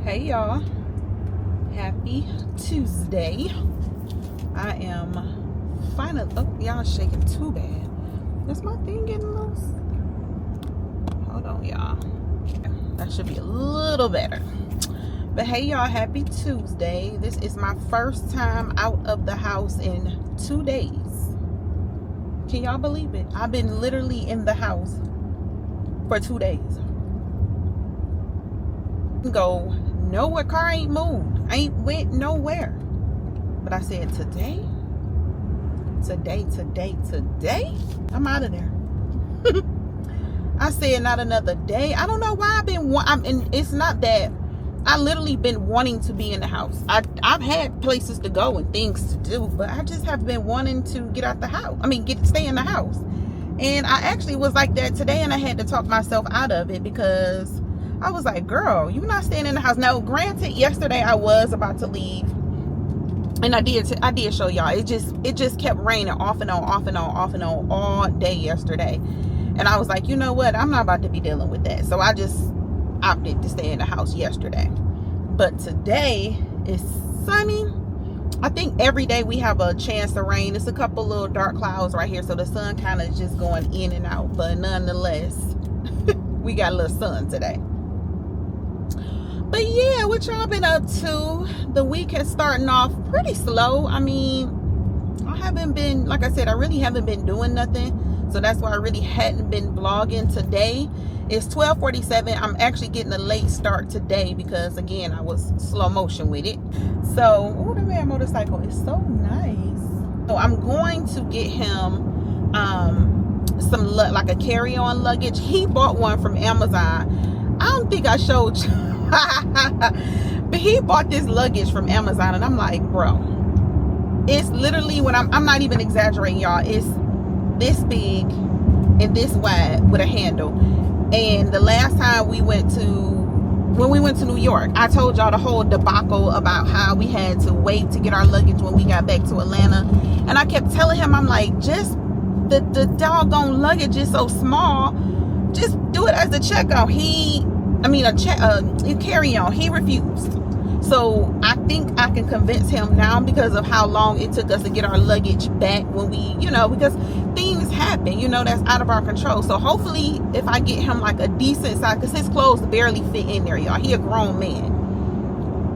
Hey y'all, happy Tuesday. I am finally, oh y'all shaking too bad. Is my thing getting loose? Hold on y'all. That should be a little better. But hey y'all, happy Tuesday. This is my first time out of the house in 2 days. Can y'all believe it? I've been literally in the house for 2 days. Go nowhere, car ain't moved, ain't went nowhere. But I said today, I'm out of there. I said not another day. I don't know why and it's not that I literally been wanting to be in the house. I've had places to go and things to do, but I just have been wanting to get out the house. Stay in the house. And I actually was like that today, and I had to talk myself out of it because I was like, girl, you're not staying in the house. Now, granted, yesterday I was about to leave, and I did show y'all. It just kept raining off and on all day yesterday. And I was like, you know what? I'm not about to be dealing with that. So I just opted to stay in the house yesterday. But today is sunny. I think every day we have a chance to rain. It's a couple little dark clouds right here, so the sun kind of just going in and out. But nonetheless, we got a little sun today. But yeah, what y'all been up to? The week is starting off pretty slow. I really haven't been doing nothing. So that's why I really hadn't been vlogging today. It's 12:47. I'm actually getting a late start today because, again, I was slow motion with it. So, oh, the man motorcycle is so nice. So I'm going to get him some like a carry-on luggage. He bought one from Amazon. I don't think I showed you. But he bought this luggage from Amazon, and I'm like, bro, it's literally, when I'm not even exaggerating, y'all, it's this big and this wide with a handle. And the last time when we went to New York, I told y'all the whole debacle about how we had to wait to get our luggage when we got back to Atlanta. And I kept telling him, I'm like, just the doggone luggage is so small, just do it as a check-out. A carry-on. He refused. So I think I can convince him now because of how long it took us to get our luggage back when we, because things happen, that's out of our control. So hopefully if I get him like a decent size, because his clothes barely fit in there, y'all. He a grown man.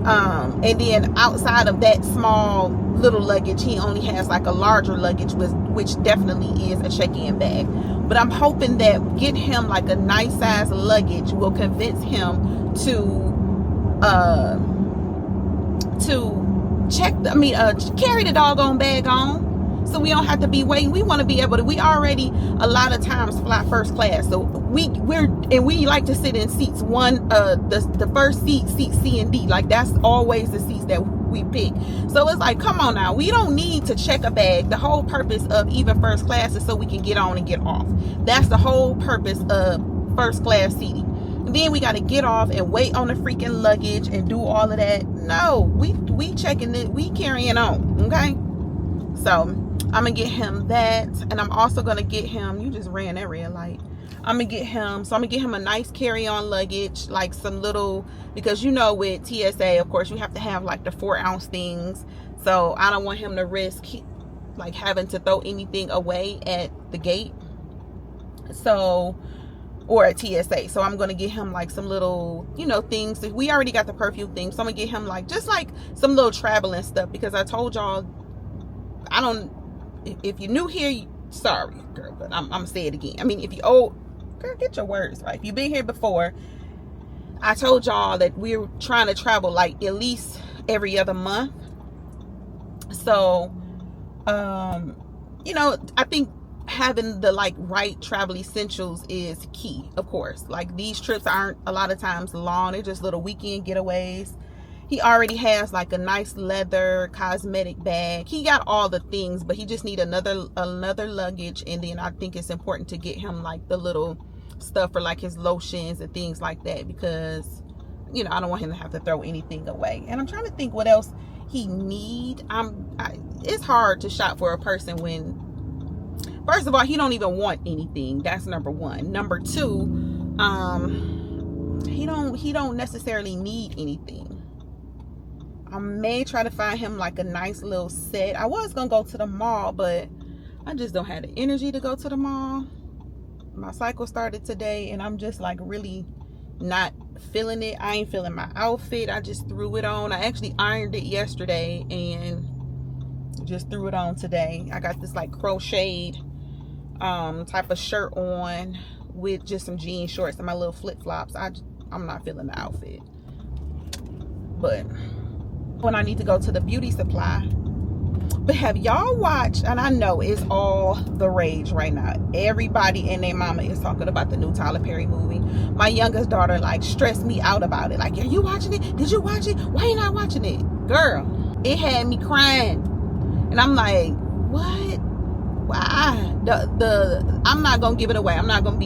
And then outside of that small little luggage, he only has like a larger luggage, which definitely is a check-in bag. But I'm hoping that get him like a nice size luggage will convince him to carry the doggone bag on, so we don't have to be waiting. We want to be able to. We already a lot of times fly first class, so we like to sit in seats the first seat C and D. Like that's always the seats that we pick. So it's like, come on now, we don't need to check a bag. The whole purpose of even first class is so we can get on and get off. That's the whole purpose of first class seating. And then we got to get off and wait on the freaking luggage and do all of that. No, we checking it, we carrying on. Okay, so I'm gonna get him that, and I'm also gonna get him, you just ran that red light. I'm gonna get him a nice carry-on luggage, like some little, because with TSA, of course, you have to have like the 4-ounce things. So I don't want him to risk like having to throw anything away at the gate. So, or at TSA. So I'm gonna get him like some little, things that we already got the perfume thing. So I'm gonna get him like just like some little traveling stuff, because I told y'all, if you're new here, sorry girl, but I'm gonna say it again. If you old girl, get your words right. If you've been here before, I told y'all that we're trying to travel like at least every other month. So I think having the like right travel essentials is key. Of course, like these trips aren't a lot of times long, they're just little weekend getaways. He already has like a nice leather cosmetic bag. He got all the things, but he just need another luggage. And then I think it's important to get him like the little stuff for like his lotions and things like that, because I don't want him to have to throw anything away. And I'm trying to think what else he need. It's hard to shop for a person when, first of all, he don't even want anything. That's number one. Number two, he don't necessarily need anything. I may try to find him like a nice little set. I was gonna go to the mall, but I just don't have the energy to go to the mall. My cycle started today and I'm just like really not feeling it. I ain't feeling my outfit. I just threw it on. I actually ironed it yesterday and just threw it on today. I got this like crocheted type of shirt on with just some jean shorts and my little flip-flops. I'm not feeling the outfit. But when I need to go to the beauty supply. But have y'all watched, and I know it's all the rage right now, everybody and their mama is talking about the new Tyler Perry movie. My youngest daughter like stressed me out about it. Like, are you watching it? Did you watch it? Why you not watching it? Girl, it had me crying. And I'm like, what? Why? I'm not gonna give it away. I'm not gonna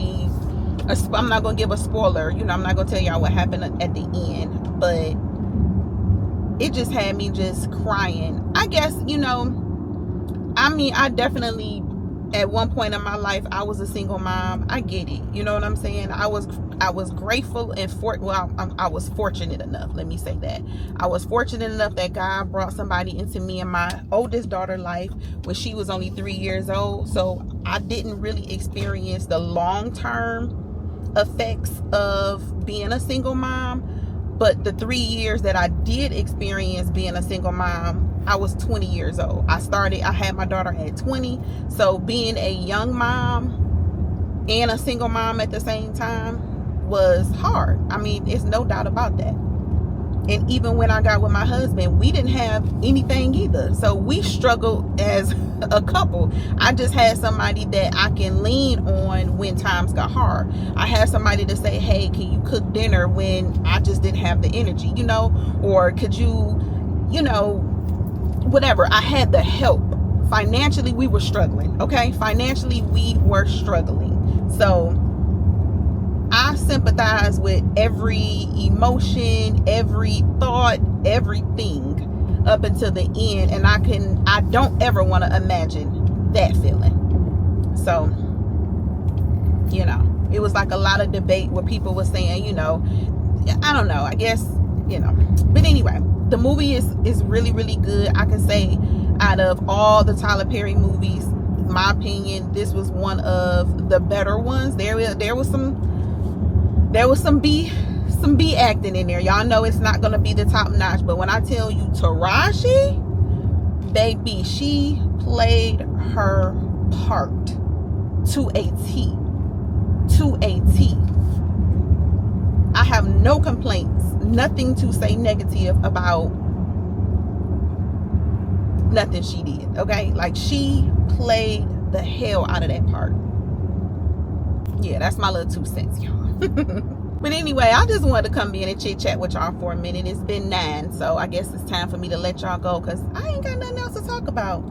give a spoiler. You know, I'm not gonna tell y'all what happened at the end, but it just had me just crying. I guess, you know, I mean, I definitely, at one point in my life, I was a single mom. I get it. You know what I'm saying? I was grateful and I was fortunate enough. Let me say that. I was fortunate enough that God brought somebody into me and my oldest daughter's life when she was only 3 years old. So I didn't really experience the long-term effects of being a single mom. But the 3 years that I did experience being a single mom, I was 20 years old. I had my daughter at 20. So being a young mom and a single mom at the same time was hard. I mean, it's no doubt about that. And even when I got with my husband, we didn't have anything either. So we struggled as a couple. I just had somebody that I can lean on when times got hard. I had somebody to say, hey, can you cook dinner when I just didn't have the energy, you know? Or could you, you know, whatever. I had the help. Financially, we were struggling, okay? Financially, we were struggling. So I sympathize with every emotion, every thought, everything up until the end. And I don't ever want to imagine that feeling. So, you know, it was like a lot of debate where people were saying, you know, I don't know, I guess, you know. But anyway, the movie is really, really good. I can say out of all the Tyler Perry movies, in my opinion, this was one of the better ones. There was some B acting in there. Y'all know it's not gonna be the top notch, but when I tell you Taraji, baby, she played her part to a T. To a T. I have no complaints, nothing to say negative about nothing she did, okay? Like, she played the hell out of that part. Yeah, that's my little 2 cents, y'all. But anyway, I just wanted to come in and chit chat with y'all for a minute. It's been 9, so I guess it's time for me to let y'all go because I ain't got nothing else to talk about.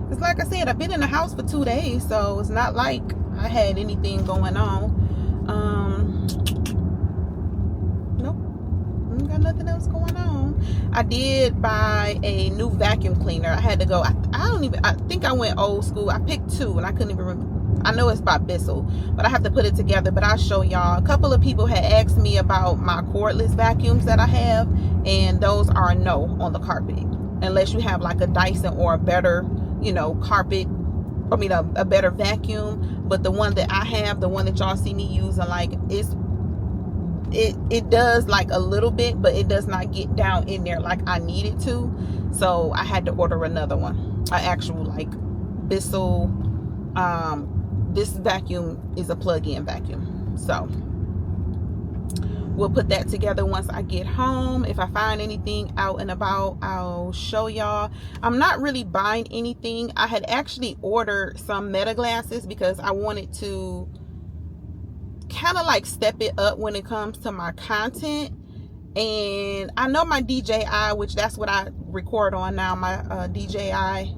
Because like I said, I've been in the house for 2 days, so it's not like I had anything going on. Nope, I ain't got nothing else going on. I did buy a new vacuum cleaner. I had to go, I think I went old school. I picked 2 and I couldn't even remember. I know it's by Bissell, but I have to put it together. But I'll show y'all. A couple of people had asked me about my cordless vacuums that I have, and those are a no on the carpet. Unless you have like a Dyson or a better, you know, a better vacuum. But the one that I have, the one that y'all see me using, like, it does like a little bit, but it does not get down in there like I need it to. So I had to order another one, an actual like Bissell. This vacuum is a plug-in vacuum, so we'll put that together once I get home. If I find anything out and about, I'll show y'all. I'm not really buying anything. I had actually ordered some Meta glasses because I wanted to kind of like step it up when it comes to my content. And I know my DJI, which that's what I record on now, my DJI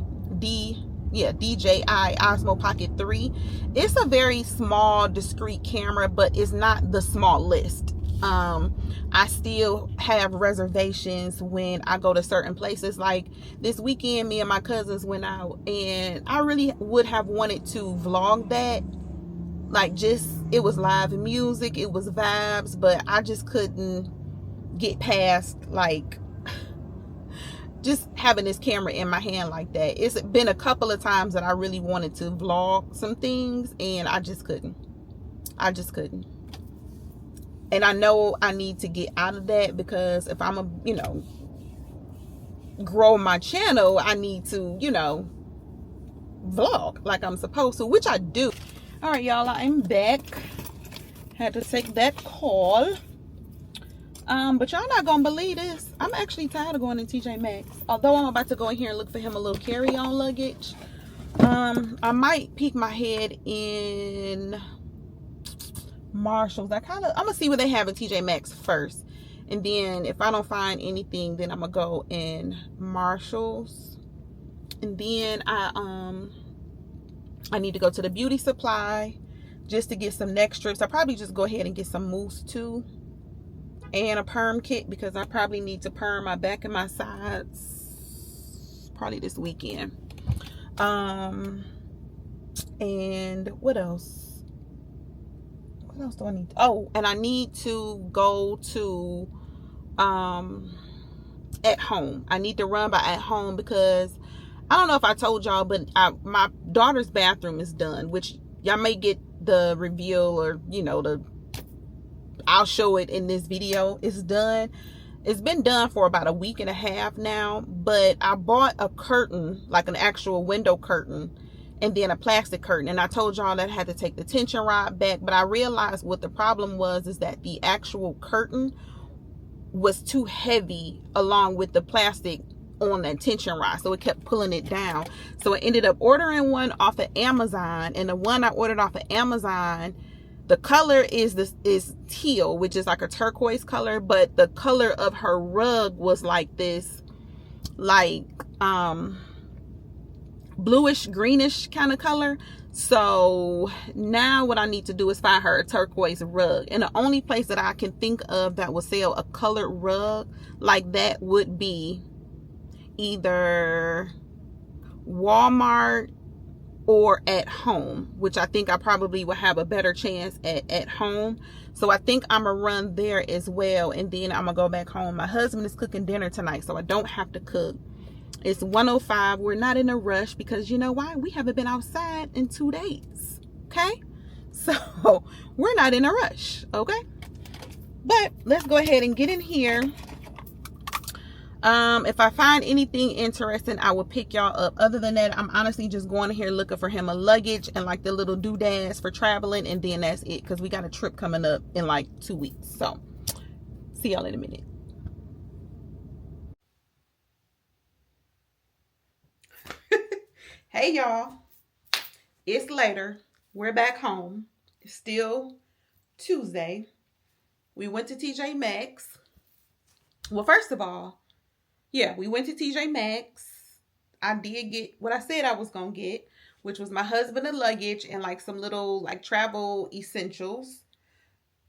Osmo Pocket 3. It's a very small, discreet camera, but it's not the smallest. I still have reservations when I go to certain places. Like this weekend, me and my cousins went out, and I really would have wanted to vlog that, like just it was live music, it was vibes, but I just couldn't get past like just having this camera in my hand like that. It's been a couple of times that I really wanted to vlog some things and I just couldn't. And I know I need to get out of that, because if I'm grow my channel, I need to, vlog like I'm supposed to, which I do. All right, y'all, I'm back. Had to take that call. But y'all not gonna believe this. I'm actually tired of going to TJ Maxx. Although I'm about to go in here and look for him a little carry-on luggage. I might peek my head in Marshalls. I'm gonna see what they have at TJ Maxx first. And then if I don't find anything, then I'm gonna go in Marshalls. And then I need to go to the beauty supply just to get some neck strips. I'll probably just go ahead and get some mousse too. And a perm kit, because I probably need to perm my back and my sides probably this weekend. And what else? What else do I need? Oh, and I need to go to At Home. I need to run by At Home, because I don't know if I told y'all, but my daughter's bathroom is done, which y'all may get the reveal, or I'll show it in this video. It's done. It's been done for about a week and a half now, but I bought a curtain, like an actual window curtain, and then a plastic curtain. And I told y'all that I had to take the tension rod back, but I realized what the problem was is that the actual curtain was too heavy along with the plastic on that tension rod, so it kept pulling it down. So I ended up ordering one off of Amazon, and the one I ordered off of Amazon, the color is teal, which is like a turquoise color, but the color of her rug was like this, like bluish greenish kind of color. So now what I need to do is find her a turquoise rug, and the only place that I can think of that will sell a colored rug like that would be either Walmart or At Home, which I think I probably will have a better chance at Home. So I think I'm gonna run there as well, and then I'm gonna go back home. My husband is cooking dinner tonight, so I don't have to cook. It's 1:05. We're not in a rush, because you know why? We haven't been outside in 2 days. Okay, so we're not in a rush. Okay, but let's go ahead and get in here. If I find anything interesting, I will pick y'all up. Other than that, I'm honestly just going in here looking for him a luggage and like the little doodads for traveling, and then that's it, because we got a trip coming up in like 2 weeks. So see y'all in a minute. Hey y'all, it's later. We're back home. It's still Tuesday. We went to TJ Maxx. Well, first of all, yeah, we went to TJ Maxx. I did get what I said I was gonna get, which was my husband a luggage and like some little like travel essentials,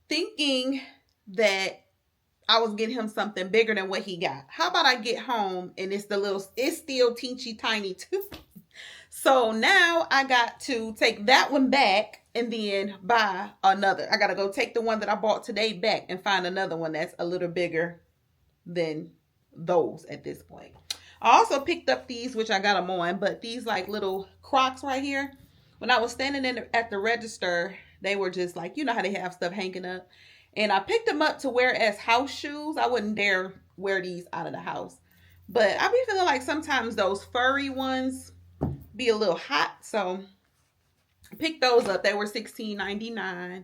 thinking that I was getting him something bigger than what he got. How about I get home and it's still teensy tiny too. So now I got to take that one back and then buy another. I got to go take the one that I bought today back and find another one that's a little bigger than those at this point. I also picked up these, which I got them on, but these like little Crocs right here. When I was standing at the register, they were just like, you know how they have stuff hanging up. And I picked them up to wear as house shoes. I wouldn't dare wear these out of the house. But I be feeling like sometimes those furry ones be a little hot. So I picked those up. They were $16.99.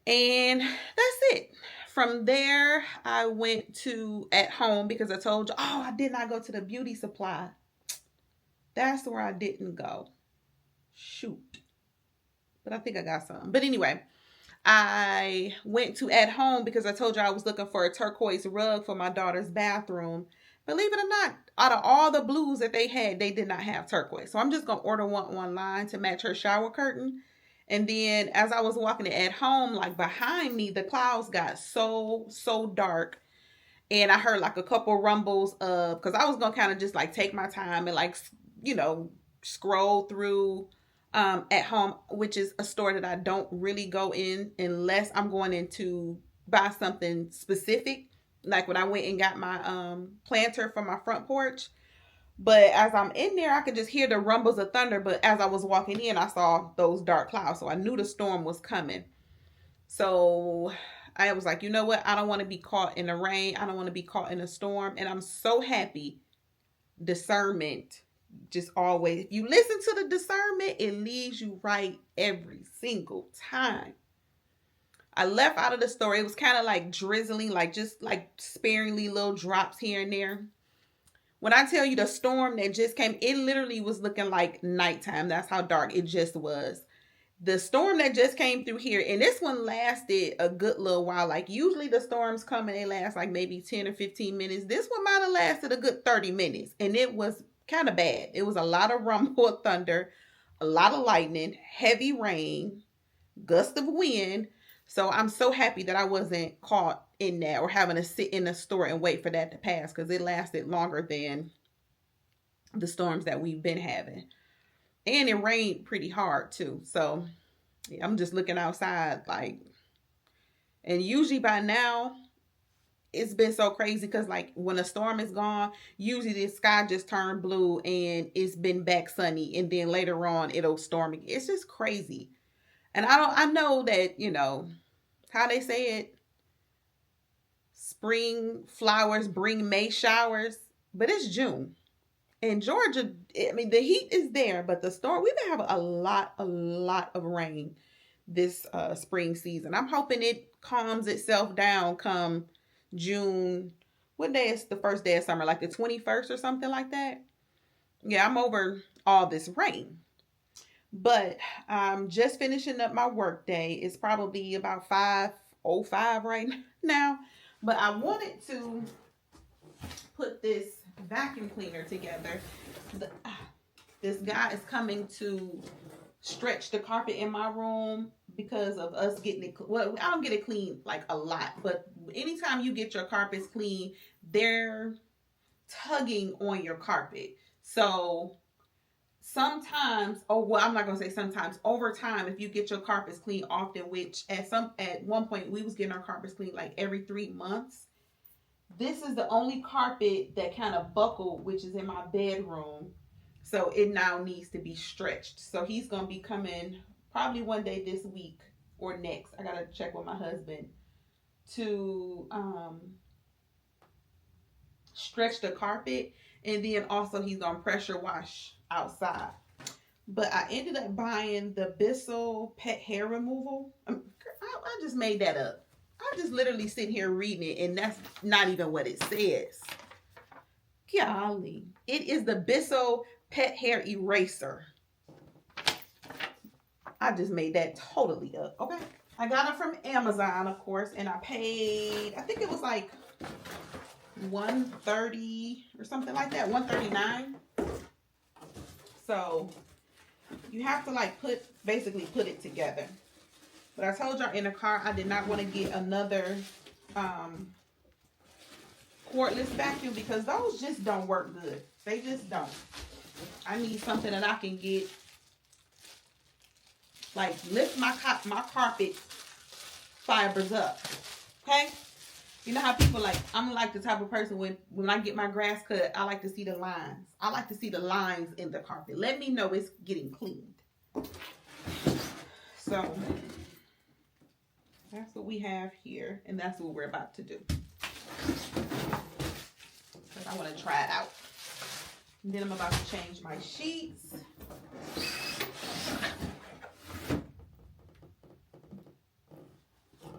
And that's it. From there, I went to At Home, because I told you, oh, I did not go to the beauty supply. That's where I didn't go. Shoot. But I think I got some. But anyway, I went to At Home because I told you I was looking for a turquoise rug for my daughter's bathroom. Believe it or not, out of all the blues that they had, they did not have turquoise. So I'm just going to order one online to match her shower curtain. And then as I was walking At Home, like behind me, the clouds got so dark. And I heard like a couple rumbles of, because I was going to kind of just like take my time and like, scroll through at home, which is a store that I don't really go in unless I'm going in to buy something specific. Like when I went and got my planter for my front porch. But as I'm in there, I could just hear the rumbles of thunder. But as I was walking in, I saw those dark clouds. So I knew the storm was coming. So I was like, you know what? I don't want to be caught in the rain. I don't want to be caught in a storm. And I'm so happy. Discernment just always, if you listen to the discernment, it leads you right every single time. I left out of the store. It was kind of like drizzling, like just like sparingly little drops here and there. When I tell you the storm that just came, it literally was looking like nighttime. That's how dark it just was. The storm that just came through here, and this one lasted a good little while. Like usually the storms come and they last like maybe 10 or 15 minutes. This one might have lasted a good 30 minutes. And it was kind of bad. It was a lot of rumble of thunder, a lot of lightning, heavy rain, gust of wind. So I'm so happy that I wasn't caught in that or having to sit in the store and wait for that to pass, because it lasted longer than the storms that we've been having. And it rained pretty hard too. So yeah, I'm just looking outside like, and usually by now it's been so crazy because like when a storm is gone, usually the sky just turned blue and it's been back sunny, and then later on it'll storm again. It's just crazy. And I know that, you know, how they say it, spring flowers bring May showers, but it's June. In Georgia, I mean, the heat is there, but the storm, we've been having a lot of rain this spring season. I'm hoping it calms itself down come June. What day is the first day of summer? Like the 21st or something like that? Yeah, I'm over all this rain. But I'm just finishing up my work day. It's probably about 5:05 right now. But I wanted to put this vacuum cleaner together. This guy is coming to stretch the carpet in my room because of us getting it. Well, I don't get it clean like a lot, but anytime you get your carpets clean, they're tugging on your carpet. So sometimes, oh well, I'm not gonna say sometimes, over time, if you get your carpets clean often, which at one point we was getting our carpets clean like every 3 months. This is the only carpet that kind of buckled, which is in my bedroom. So it now needs to be stretched. So he's going to be coming probably one day this week or next. I got to check with my husband to stretch the carpet. And then also he's going to pressure wash outside. But I ended up buying the Bissell pet hair removal. I just made that up. I just literally sit here reading it, and that's not even what it says. Golly. It is the Bissell pet hair eraser. I just made that totally up. Okay. I got it from Amazon, of course, and I paid, I think it was like $130 or something like that, $139. So you have to like basically put it together. But I told y'all in the car, I did not want to get another cordless vacuum because those just don't work good. They just don't. I need something that I can get, like lift my carpet fibers up. Okay? You know how people like, I'm like the type of person when I get my grass cut, I like to see the lines. I like to see the lines in the carpet. Let me know it's getting cleaned. So that's what we have here, and that's what we're about to do. Because I want to try it out. And then I'm about to change my sheets.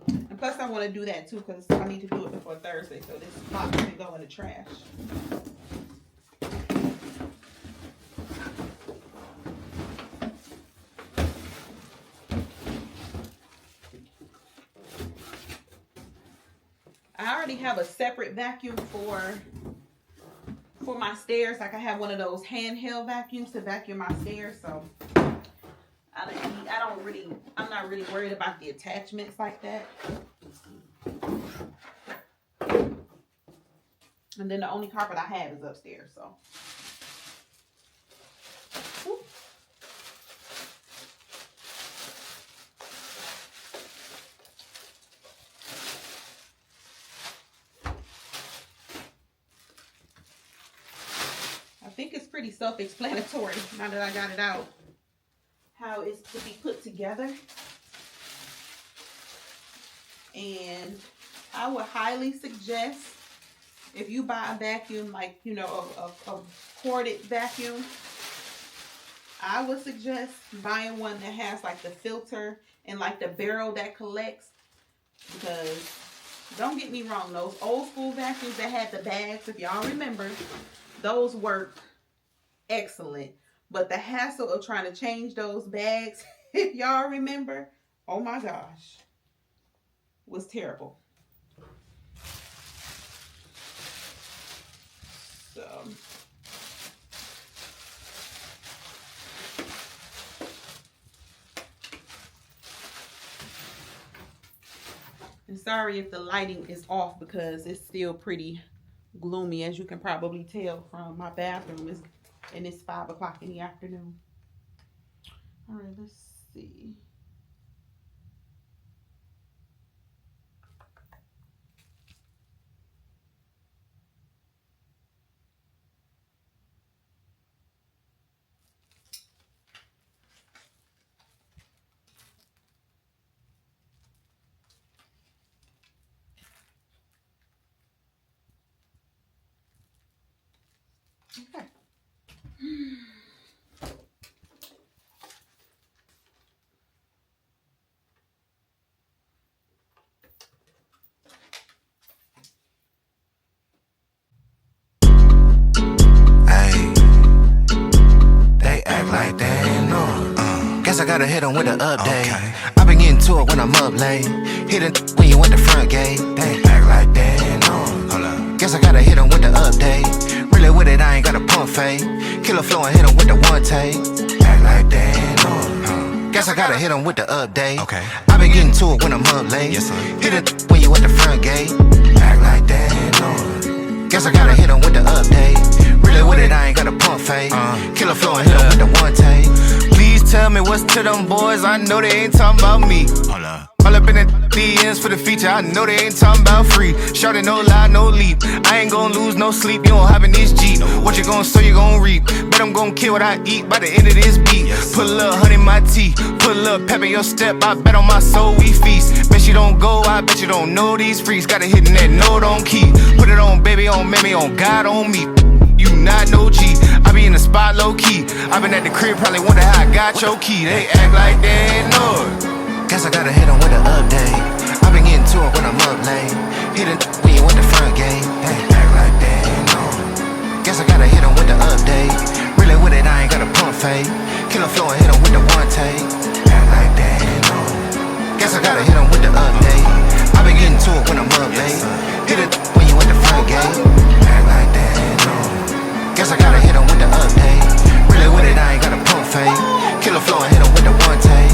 And plus I want to do that too because I need to do it before Thursday, so this box can go in the trash. I already have a separate vacuum for my stairs. Like I have one of those handheld vacuums to vacuum my stairs. So I'm not really worried about the attachments like that. And then the only carpet I have is upstairs. So pretty self-explanatory now that I got it out, how it's to be put together. And I would highly suggest, if you buy a vacuum, like, you know, a corded vacuum, I would suggest buying one that has like the filter and like the barrel that collects. Because don't get me wrong, those old school vacuums that had the bags, if y'all remember, those work excellent. But the hassle of trying to change those bags, if y'all remember, oh my gosh, was terrible. So and sorry if the lighting is off because it's still pretty gloomy, as you can probably tell from my bathroom, and it's 5 o'clock in the afternoon. All right, let's see. Okay. Like they ain't know. Guess I gotta hit them with the update. Okay. I been getting to it when I'm up late. Hit it when you went the front gate. They act like they ain't know. Hold up. Guess I gotta hit them with the update. Really with it, I ain't got a pump fake. Killer flow and hit them with the one take. Act like they ain't know. Guess I gotta hit them with the update. Okay. I been getting to it when I'm up late. Yes, sir. Hit it when you went the front gate. Act like they ain't know. Guess I gotta hit them with the update. Really with it, I ain't got a pump fake. Killer flow and hit them with the one take. Please tell me what's to them boys. I know they ain't talking about me. Hold up. All up in the DMs for the feature. I know they ain't talking about free. Shorty, no lie, no leap. I ain't gon' lose no sleep. You don't have in this Jeep. What you gon' sow, you gon' reap. Bet I'm gon' kill what I eat by the end of this beat. Put a little honey in my tea. Put a little pep in your step. I bet on my soul we feast. Bet you don't go. I bet you don't know these freaks. Got to hit that note on key. Put it on baby, on mammy, on God, on me. You not no G. I be in the spot low key. I been at the crib, probably wonder how I got your key. They act like they ain't know it. Guess I gotta hit them with an update. I been getting to it when I'm up late. Hit it when you went the front gate. They act like they ain't know it. Guess I gotta hit them with the update. Really with it, I ain't got a pump fake. Killer flow and hit them with the one take. Act like they ain't know it. Guess I gotta hit them with the update. I been getting to it when I'm up late. Hit it when you went the front gate. Act like they ain't know it. Guess I gotta hit them with the update. Really with it, I ain't got a pump fake. Killer flow and hit them with the one take.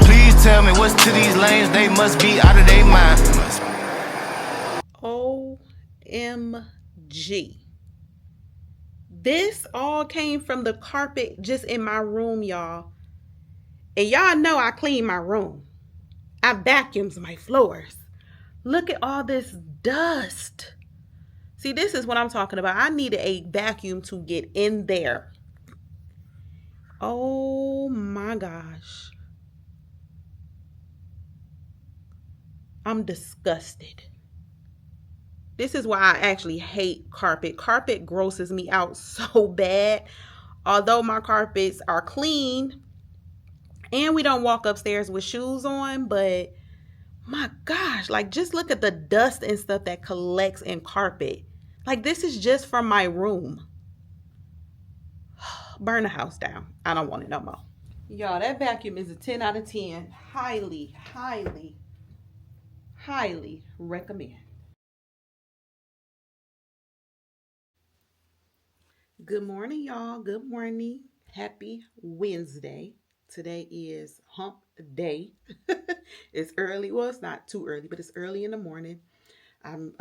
Please tell me what's to these lanes. They must be out of their mind. OMG. This all came from the carpet just in my room, y'all. And y'all know I clean my room. I vacuums my floors. Look at all this dust. See, this is what I'm talking about. I needed a vacuum to get in there. Oh my gosh. I'm disgusted. This is why I actually hate carpet. Carpet grosses me out so bad. Although my carpets are clean and we don't walk upstairs with shoes on, but my gosh, like just look at the dust and stuff that collects in carpet. Like this is just from my room. Burn the house down. I don't want it no more. Y'all, that vacuum is a 10 out of 10. Highly, highly, highly recommend. Good morning, y'all. Good morning. Happy Wednesday. Today is hump day. It's early. Well, it's not too early, but it's early in the morning. I'm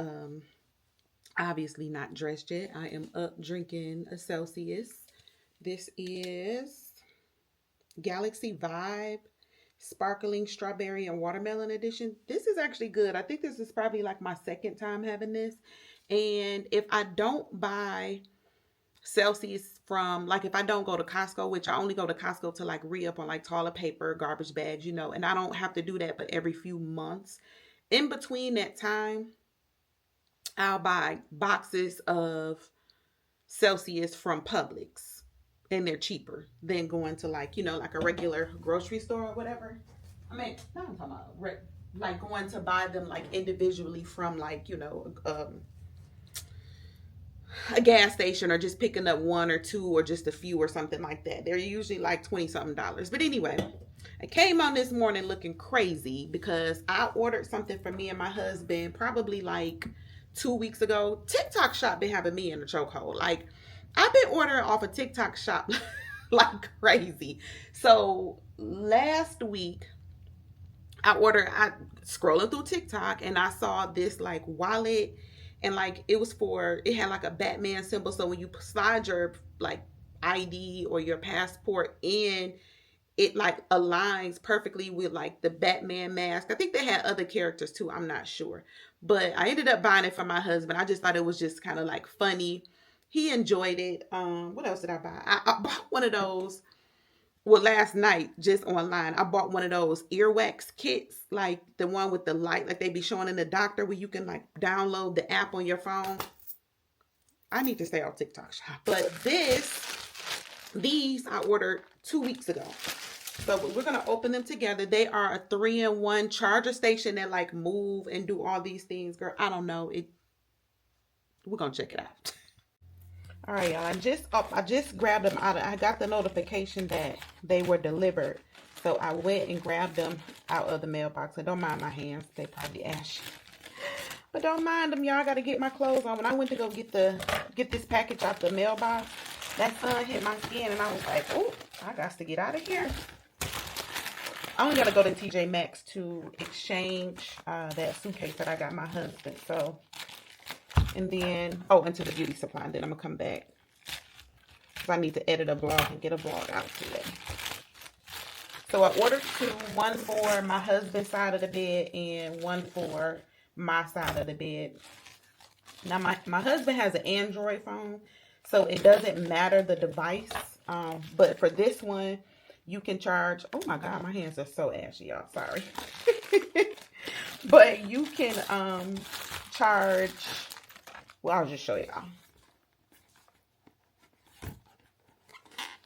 obviously not dressed yet. I am up drinking a Celsius. This is Galaxy Vibe Sparkling Strawberry and Watermelon Edition. This is actually good. I think this is probably like my second time having this. And if I don't buy Celsius from, like, if I don't go to Costco, which I only go to Costco to like re-up on like toilet paper, garbage bags, you know, and I don't have to do that but every few months. In between that time, I'll buy boxes of Celsius from Publix, and they're cheaper than going to, like, you know, like a regular grocery store or whatever. I mean, not I'm talking about like going to buy them like individually from, like, you know, a gas station, or just picking up one or two or just a few or something like that. They're usually like 20 something dollars. But anyway, I came on this morning looking crazy because I ordered something for me and my husband probably like 2 weeks ago. TikTok shop been having me in a chokehold. Like, I've been ordering off a TikTok shop like crazy. So last week I scrolling through TikTok and I saw this like wallet, and like it had like a Batman symbol. So when you slide your like ID or your passport in, it like aligns perfectly with like the Batman mask. I think they had other characters too, I'm not sure. But I ended up buying it for my husband. I just thought it was just kind of like funny. He enjoyed it. What else did I buy? I bought one of those. Well, last night, just online, I bought one of those earwax kits, like the one with the light, like they be showing in the doctor, where you can like download the app on your phone. I need to stay off TikTok shop. But these I ordered 2 weeks ago. So we're going to open them together. They are a 3-in-1 charger station that like move and do all these things. Girl, I don't know. We're going to check it out. All right, y'all. I just grabbed them out. I got the notification that they were delivered. So I went and grabbed them out of the mailbox. And don't mind my hands. They probably ashy. But don't mind them, y'all. I got to get my clothes on. When I went to go get this package out the mailbox, that sun hit my skin and I was like, oh, I got to get out of here. I only got to go to TJ Maxx to exchange that suitcase that I got my husband. So, and then, into the beauty supply. And then I'm going to come back, because I need to edit a blog and get a blog out today. So I ordered two. One for my husband's side of the bed and one for my side of the bed. Now, my husband has an Android phone, so it doesn't matter the device. But for this one, you can charge. Oh my God, my hands are so ashy, y'all. Sorry. But you can charge. Well, I'll just show y'all.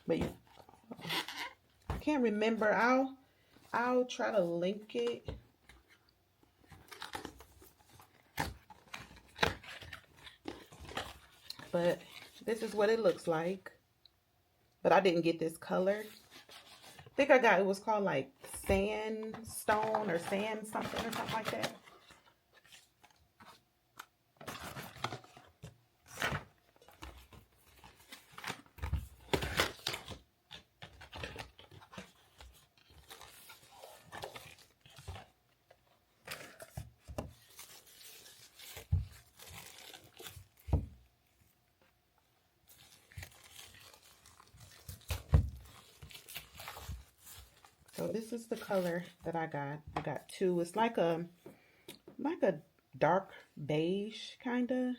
But I can't remember. I'll try to link it. But this is what it looks like. But I didn't get this color. I think it was called like sandstone or sand something or something like that. So this is the color that I got. I got two. It's like a dark beige kind of.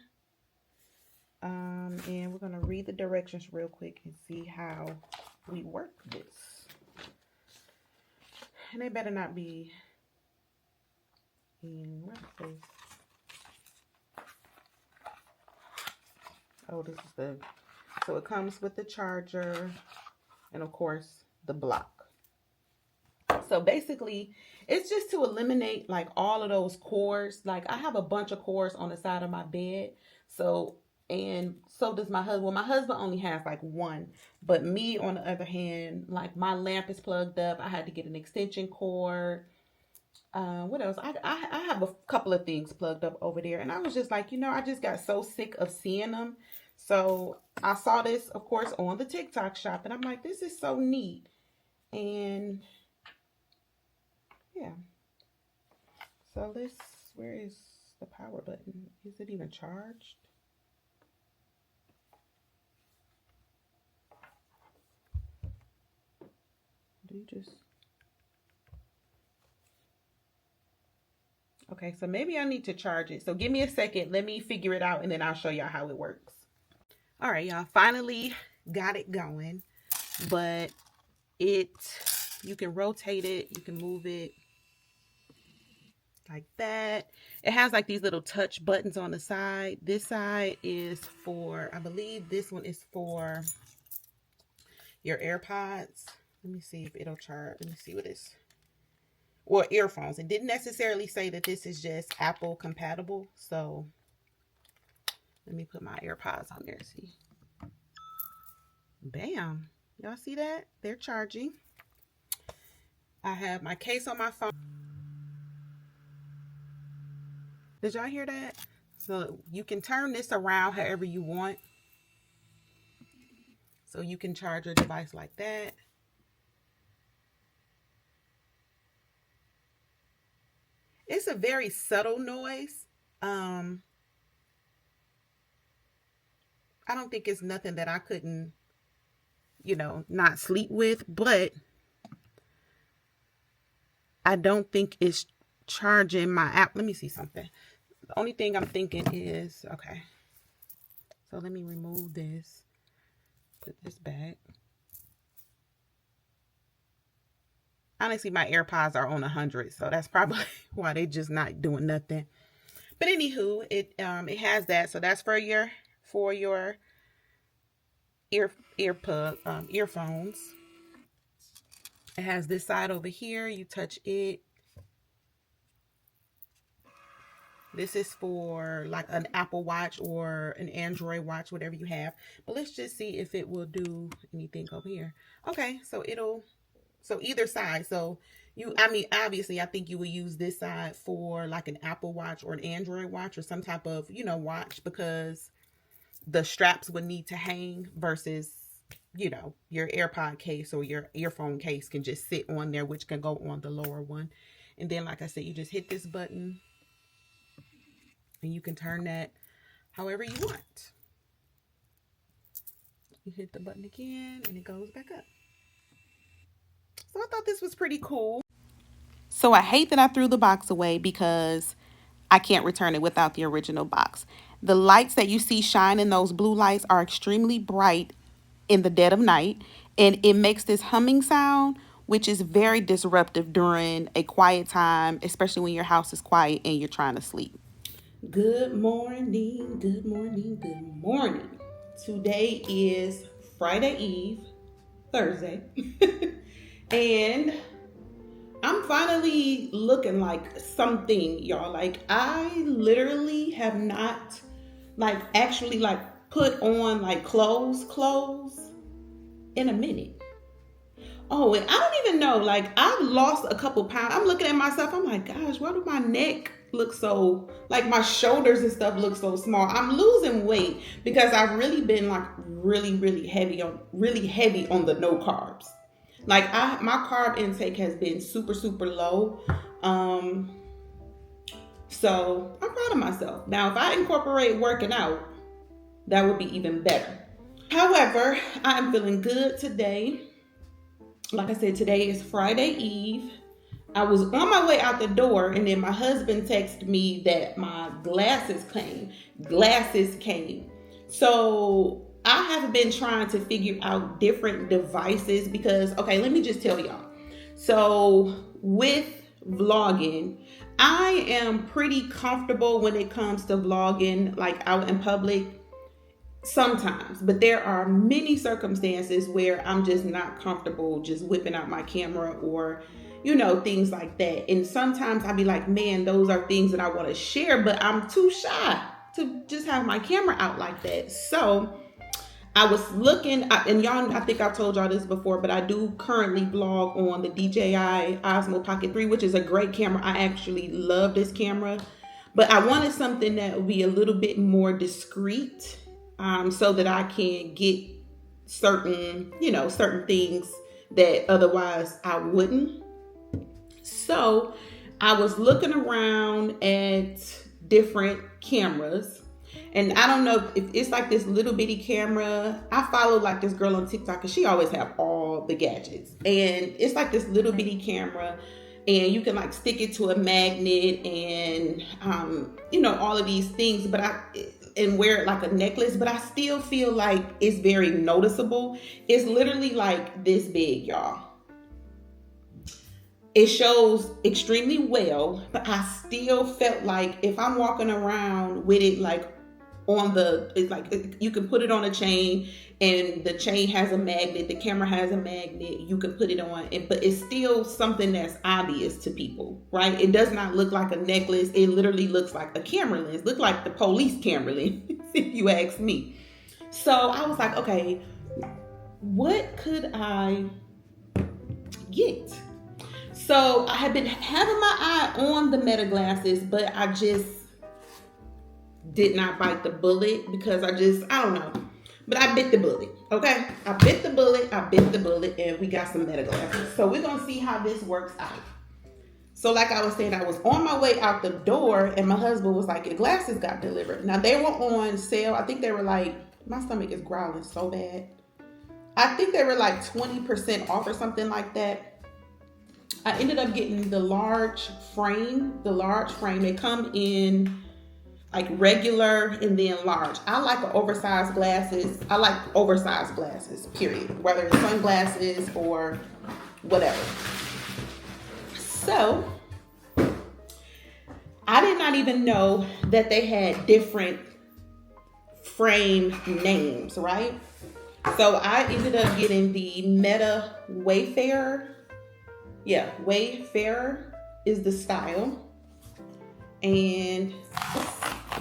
And we're going to read the directions real quick and see how we work this. And they better not be in, what is this? Oh, this is so it comes with the charger and of course the block. So basically, it's just to eliminate like all of those cords. Like, I have a bunch of cords on the side of my bed. So, and so does my husband. Well, my husband only has like one. But me, on the other hand, like my lamp is plugged up. I had to get an extension cord. What else? I have a couple of things plugged up over there. And I was just like, I just got so sick of seeing them. So I saw this, of course, on the TikTok shop. And I'm like, this is so neat. And yeah. So where is the power button? Is it even charged? Okay, so maybe I need to charge it. So give me a second. Let me figure it out and then I'll show y'all how it works. All right, y'all. Finally got it going. But you can rotate it, you can move it like that. It has like these little touch buttons on the side. This side is for, I believe this one is for your AirPods. Let me see if it'll charge. Let me see what it's, or earphones. It didn't necessarily say that this is just Apple compatible. So let me put my AirPods on there. See, bam, y'all see that? They're charging. I have my case on my phone. Did y'all hear that? So you can turn this around however you want. So you can charge your device like that. It's a very subtle noise. I don't think it's nothing that I couldn't, not sleep with, but I don't think it's charging my app. Let me see something. The only thing I'm thinking is, okay, so let me remove this, put this back. Honestly, my AirPods are on 100, so that's probably why they just not doing nothing. But anywho, it has that, so that's for your earphones. It has this side over here. You touch it. This is for like an Apple Watch or an Android watch, whatever you have. But let's just see if it will do anything over here. Okay, so either side. So obviously I think you would use this side for like an Apple Watch or an Android watch or some type of, watch, because the straps would need to hang versus, your AirPod case or your earphone case can just sit on there, which can go on the lower one. And then, like I said, you just hit this button and you can turn that however you want. You hit the button again and it goes back up. So I thought this was pretty cool. So I hate that I threw the box away because I can't return it without the original box. The lights that you see shining, those blue lights, are extremely bright in the dead of night, and it makes this humming sound, which is very disruptive during a quiet time, especially when your house is quiet and you're trying to sleep. Good morning, good morning, good morning. Today is Friday Eve, Thursday, and I'm finally looking like something, y'all. Like, I literally have not actually put on clothes in a minute. Oh, and I don't even know, I've lost a couple pounds. I'm looking at myself, I'm like, gosh, why do my neck look so, my shoulders and stuff look so small? I'm losing weight because I've really been really heavy on the no carbs. My carb intake has been super low. So I'm proud of myself. Now, if I incorporate working out, that would be even better. However, I'm feeling good today. Like I said, today is Friday Eve. I was on my way out the door, and then my husband texted me that my glasses came. So I have been trying to figure out different devices because, okay, let me just tell y'all. So with vlogging, I am pretty comfortable when it comes to vlogging, out in public sometimes, but there are many circumstances where I'm just not comfortable just whipping out my camera or, things like that. And sometimes I'll be like, man, those are things that I want to share, but I'm too shy to just have my camera out like that. So I was looking, and y'all, I think I told y'all this before, but I do currently vlog on the DJI Osmo Pocket 3, which is a great camera. I actually love this camera, but I wanted something that would be a little bit more discreet, so that I can get certain things that otherwise I wouldn't. So I was looking around at different cameras, and I don't know if it's this little bitty camera. I follow this girl on TikTok, and she always have all the gadgets, and it's this little bitty camera, and you can stick it to a magnet and all of these things. But and wear it like a necklace, but I still feel like it's very noticeable. It's literally like this big, y'all. It shows extremely well, but I still felt like if I'm walking around with it like on the, it's like you can put it on a chain, and the chain has a magnet, the camera has a magnet, you can put it on, but it's still something that's obvious to people, right? It does not look like a necklace. It literally looks like a camera lens, look like the police camera lens, if you ask me. So I was like, okay, what could I get? So I had been having my eye on the Meta glasses, but I just did not bite the bullet because I don't know. But I bit the bullet, okay? I bit the bullet, and we got some Meta glasses. So we're gonna see how this works out. So like I was saying, I was on my way out the door, and my husband was like, your glasses got delivered. Now they were on sale. I think they were like, my stomach is growling so bad. I think they were like 20% off or something like that. I ended up getting the large frame. They come in like regular and then large. I like oversized glasses. I like oversized glasses, period. Whether it's sunglasses or whatever. So, I did not even know that they had different frame names, right? So I ended up getting the Meta Wayfarer. Yeah, Wayfarer is the style. And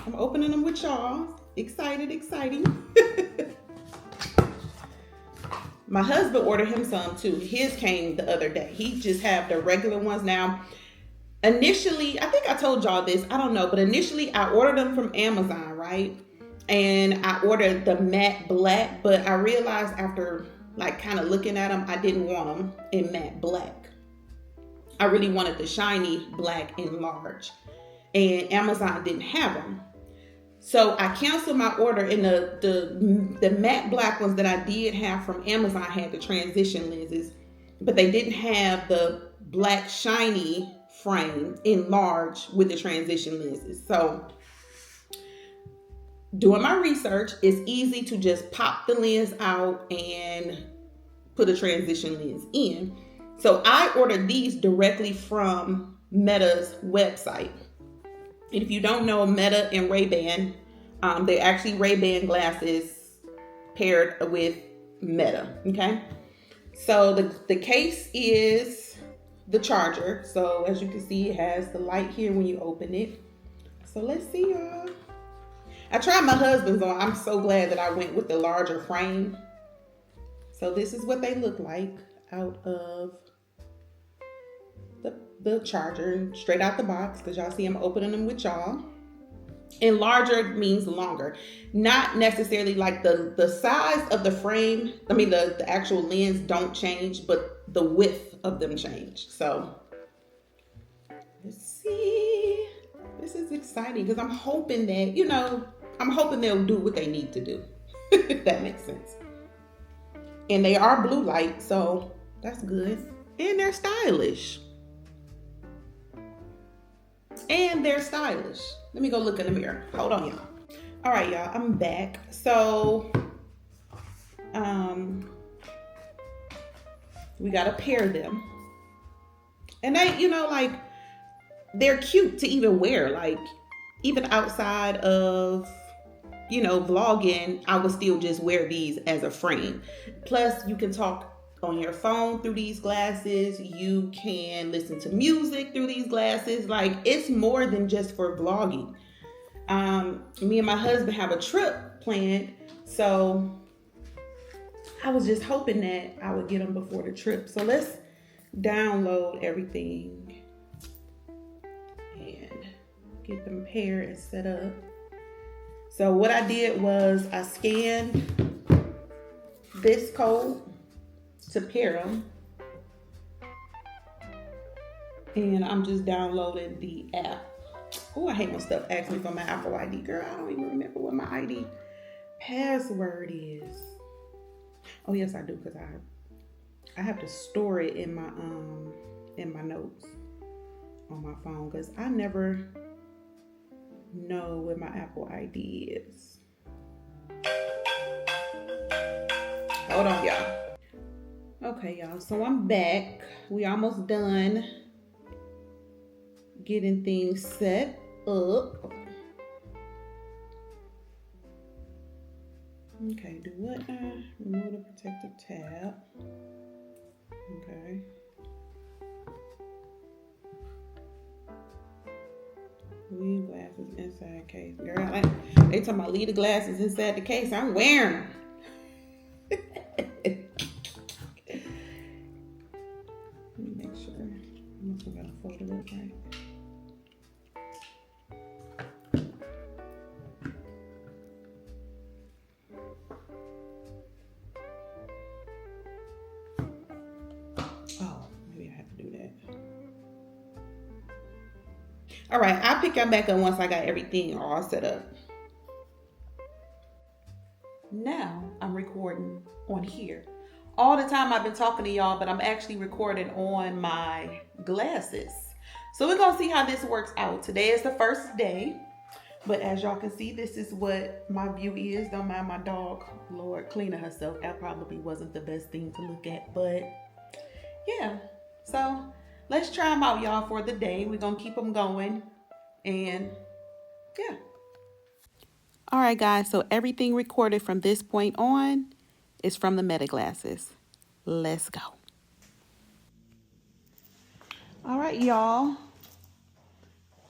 I'm opening them with y'all. Exciting. My husband ordered him some too. His came the other day. He just have the regular ones now. Initially, I think I told y'all this, I don't know, but initially I ordered them from Amazon, right? And I ordered the matte black, but I realized after like kind of looking at them, I didn't want them in matte black. I really wanted the shiny black in large, and Amazon didn't have them. So I canceled my order, and the matte black ones that I did have from Amazon had the transition lenses, but they didn't have the black shiny frame in large with the transition lenses. So doing my research, it's easy to just pop the lens out and put a transition lens in. So I ordered these directly from Meta's website. And if you don't know, Meta and Ray-Ban, they're actually Ray-Ban glasses paired with Meta, okay? So the case is the charger. So as you can see, it has the light here when you open it. So let's see, y'all. I tried my husband's on. I'm so glad that I went with the larger frame. So this is what they look like out of the charger, straight out the box, because y'all see I'm opening them with y'all. And larger means longer. Not necessarily like the size of the frame, the actual lens don't change, but the width of them change. So let's see. This is exciting because I'm hoping that, I'm hoping they'll do what they need to do, if that makes sense. And they are blue light, so that's good. And they're stylish. Let me go look in the mirror. Hold on, y'all. All right, y'all, I'm back. So, we got to pair them. And they, they're cute to even wear. Like, even outside of, vlogging, I would still just wear these as a frame. Plus, you can talk on your phone through these glasses. You can listen to music through these glasses. Like, it's more than just for vlogging. Me and my husband have a trip planned, so I was just hoping that I would get them before the trip. So let's download everything and get them paired and set up. So what I did was I scanned this code to pair them, and I'm just downloading the app. Oh, I hate when stuff asks me for my Apple ID. Girl, I don't even remember what my ID password is. Oh yes, I do, because I have to store it in my notes on my phone, because I never know where my Apple ID is. Hold on, y'all. Okay, y'all, so I'm back. We almost done getting things set up. Okay, do what now? Remove the protective tab. Okay. Leave glasses inside case. Girl, they talking about leave the glasses inside the case. I'm wearing them. Let me make sure. I'm also gonna fold it up right. Oh, maybe I have to do that. All right, I'll pick y'all back up once I got everything all set up. Now I'm recording on here. All the time I've been talking to y'all, but I'm actually recording on my glasses. So we're gonna see how this works out. Today is the first day, but as y'all can see, this is what my view is. Don't mind my dog, Lord, cleaning herself. That probably wasn't the best thing to look at, but yeah. So let's try them out, y'all, for the day. We're gonna keep them going, and yeah. All right, guys, so everything recorded from this point on is from the Meta glasses. Let's go. All right, y'all.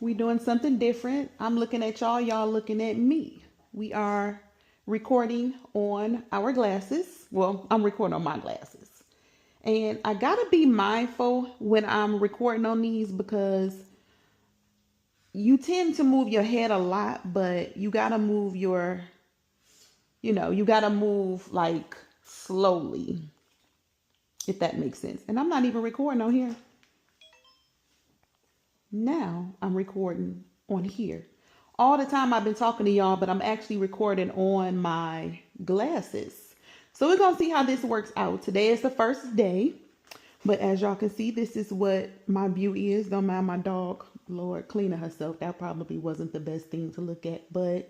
We doing something different. I'm looking at y'all, y'all looking at me. We are recording on our glasses. Well, I'm recording on my glasses. And I gotta be mindful when I'm recording on these because you tend to move your head a lot, but you gotta move your, you gotta move like slowly, if that makes sense. And I'm not even recording on here. Now I'm recording on here. All the time I've been talking to y'all, but I'm actually recording on my glasses. So we're gonna see how this works out. Today is the first day, but as y'all can see, this is what my view is. Don't mind my dog, Lord, cleaning herself. That probably wasn't the best thing to look at, but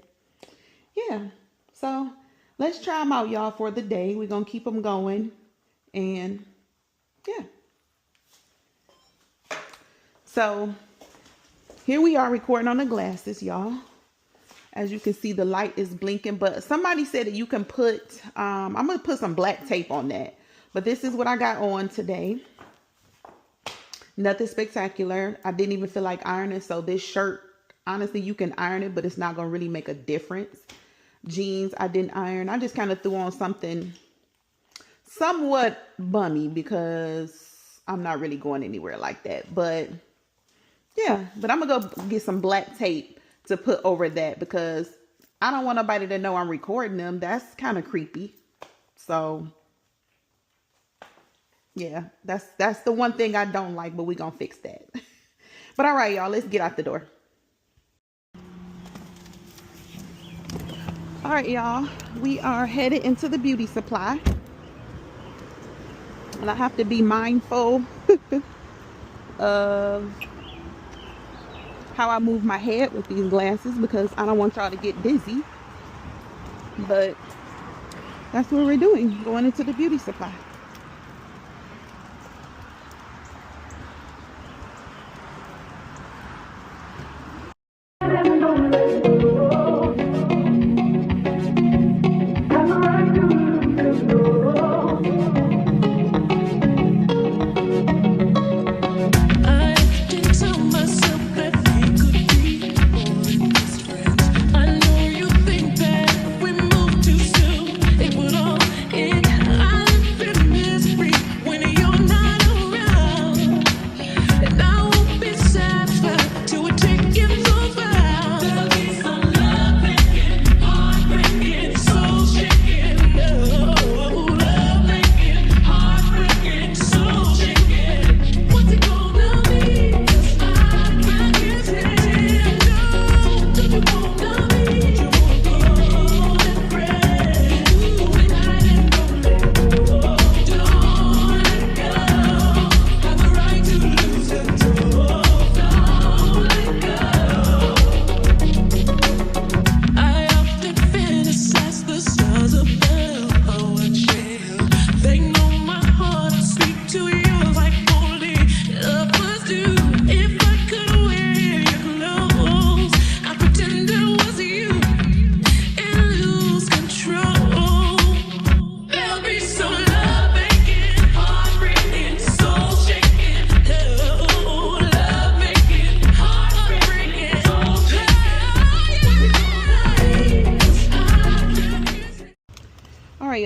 yeah. So let's try them out, y'all, for the day. We're gonna keep them going, and yeah. So here we are recording on the glasses, y'all. As you can see, the light is blinking, but somebody said that you can put, I'm going to put some black tape on that. But this is what I got on today. Nothing spectacular. I didn't even feel like ironing. So this shirt, honestly, you can iron it, but it's not going to really make a difference. Jeans, I didn't iron. I just kind of threw on something somewhat bummy because I'm not really going anywhere like that. But yeah, but I'm going to go get some black tape to put over that because I don't want nobody to know I'm recording them. That's kind of creepy. So yeah, that's the one thing I don't like, but we're going to fix that. But all right, y'all, let's get out the door. All right, y'all, we are headed into the beauty supply. And I have to be mindful of how I move my head with these glasses because I don't want y'all to get dizzy. But that's what we're doing, going into the beauty supply. It would all end. I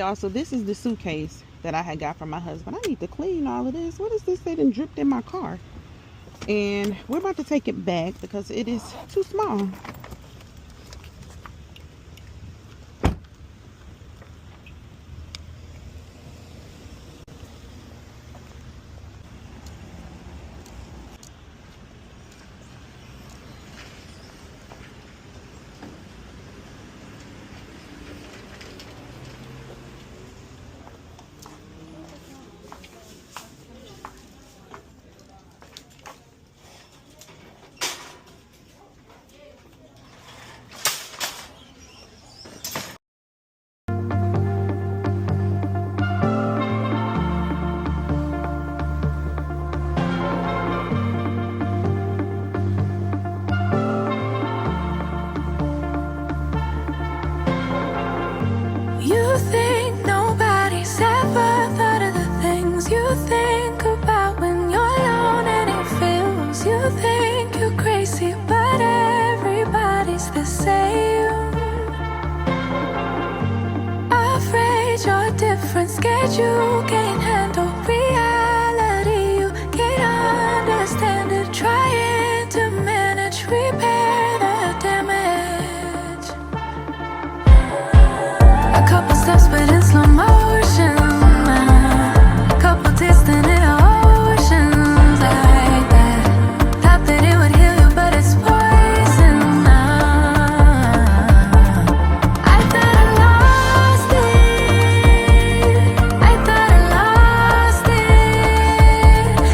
y'all, so this is the suitcase that I had got from my husband. I need to clean all of this. What is this that done dripped in my car? And we're about to take it back because it is too small. You think nobody's ever thought of the things you think about when you're alone and it feels. You think you're crazy, but everybody's the same. Afraid you're different, scared you can't handle reality. You can't understand it, trying to manage, repair the damage. A couple steps, but in slow motion. A couple distant oceans like that. Thought that it would heal you, but it's poison. I thought I lost it. I thought I lost it.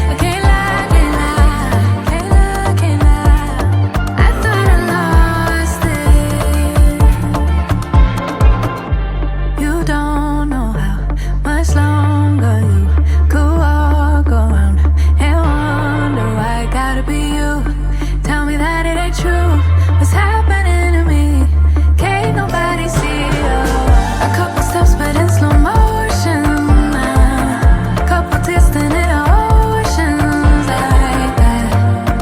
I can't lie, can't lie, can't lie, can't lie. I thought I lost it. You don't know how much longer you could walk around and wonder why it gotta be you. Tell me that it ain't true. What's happening to me? Can't nobody see you. A couple steps, but in slow motion. A couple distant oceans like that.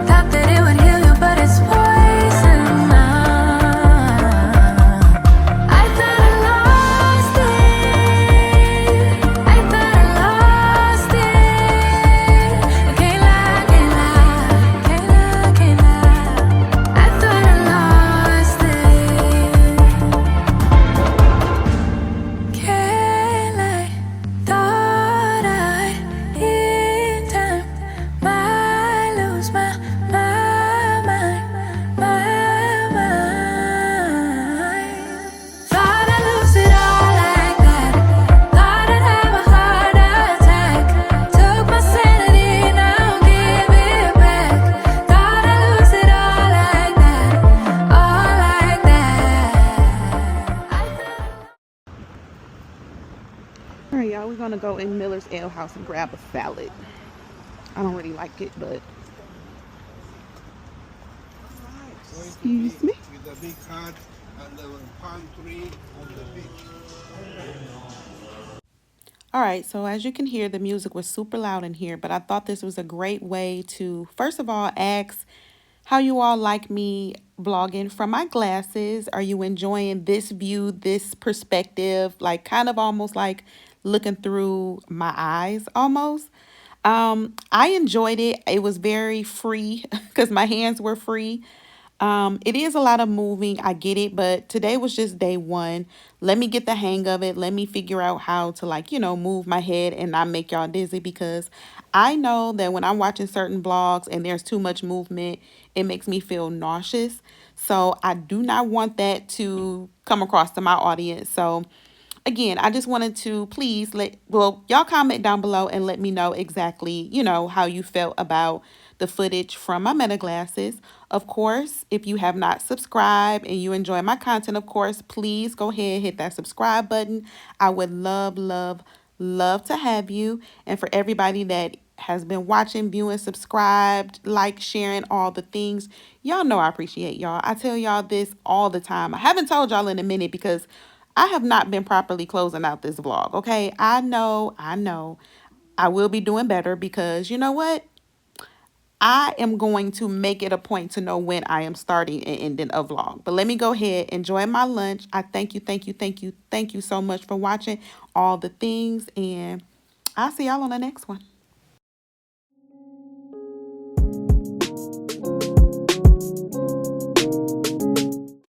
Thought that it would heal you, but it's poison. I thought I lost it. I thought I lost it. I can't lie, can't lie, can't lie, can't lie. I thought I lost it. Can't lie. Thought I in time might lose my mind, my mind. Thought I'd lose it all like that. Thought I'd have a heart attack. Took my sanity, now give it back. Thought I'd lose it all like that, all like that. All right, y'all, we're gonna go in Miller's Ale House and grab a salad. I don't really like it, but excuse me. With a big hut and the palm tree on the beach. All right, so as you can hear, the music was super loud in here, but I thought this was a great way to, first of all, ask how you all like me blogging from my glasses. Are you enjoying this view, this perspective, like kind of almost like looking through my eyes almost? I enjoyed it. It was very free because my hands were free. It is a lot of moving. I get it, but today was just day one. Let me get the hang of it. Let me figure out how to like, move my head and not make y'all dizzy because I know that when I'm watching certain vlogs and there's too much movement, it makes me feel nauseous. So I do not want that to come across to my audience. So again, I just wanted to please y'all comment down below and let me know exactly, how you felt about the footage from my meta glasses. Of course, if you have not subscribed and you enjoy my content, of course, please go ahead, hit that subscribe button. I would love, love, love to have you. And for everybody that has been watching, viewing, subscribed, like, sharing, all the things, y'all know I appreciate y'all. I tell y'all this all the time. I haven't told y'all in a minute because I have not been properly closing out this vlog, okay? I know. I will be doing better because you know what? I am going to make it a point to know when I am starting and ending a vlog. But let me go ahead, enjoy my lunch. I thank you so much for watching all the things. And I'll see y'all on the next one.